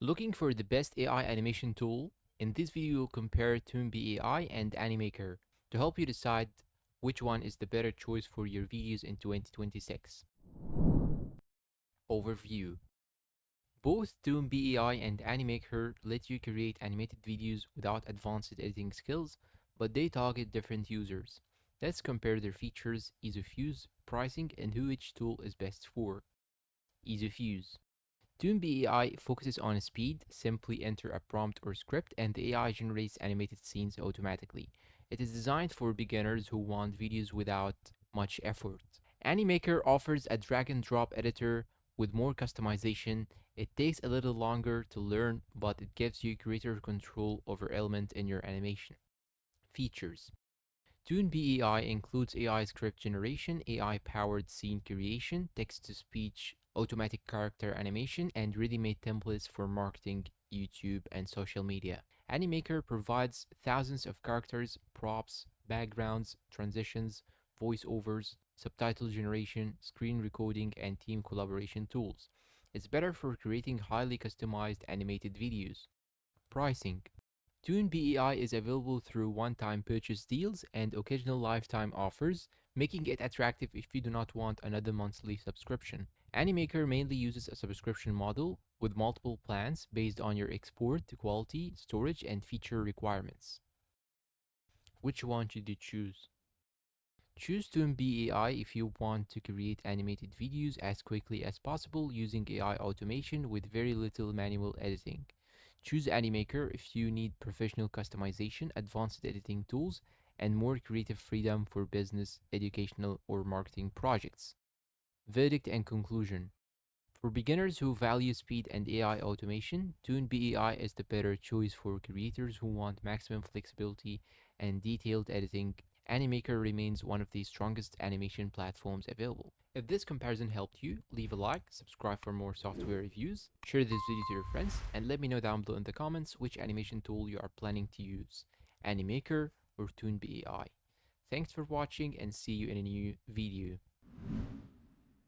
Looking for the best AI animation tool? In this video, we'll compare ToonBee AI and Animaker to help you decide which one is the better choice for your videos in 2026. Overview. Both ToonBee AI and Animaker let you create animated videos without advanced editing skills, but they target different users. Let's compare their features, ease of use, pricing, and who each tool is best for. Ease of use. ToonBee AI focuses on speed. Simply enter a prompt or script and the AI generates animated scenes automatically. It is designed for beginners who want videos without much effort. Animaker offers a drag and drop editor with more customization. It takes a little longer to learn, but it gives you greater control over elements in your animation. Features. ToonBee AI includes AI script generation, AI-powered scene creation, text-to-speech, automatic character animation, and ready-made templates for marketing, YouTube, and social media. Animaker provides thousands of characters, props, backgrounds, transitions, voiceovers, subtitle generation, screen recording, and team collaboration tools. It's better for creating highly customized animated videos. Pricing. ToonBee AI is available through one-time purchase deals and occasional lifetime offers, making it attractive if you do not want another monthly subscription. Animaker mainly uses a subscription model with multiple plans based on your export, quality, storage, and feature requirements. Which one should you choose? Choose ToonBee AI if you want to create animated videos as quickly as possible using AI automation with very little manual editing. Choose Animaker if you need professional customization, advanced editing tools, and more creative freedom for business, educational, or marketing projects. Verdict and conclusion. For beginners who value speed and AI automation, ToonBee AI is the better choice. For creators who want maximum flexibility and detailed editing, Animaker remains one of the strongest animation platforms available. If this comparison helped you, leave a like, subscribe for more software reviews, share this video to your friends, and let me know down below in the comments which animation tool you are planning to use, Animaker or ToonBee AI. Thanks for watching and see you in a new video.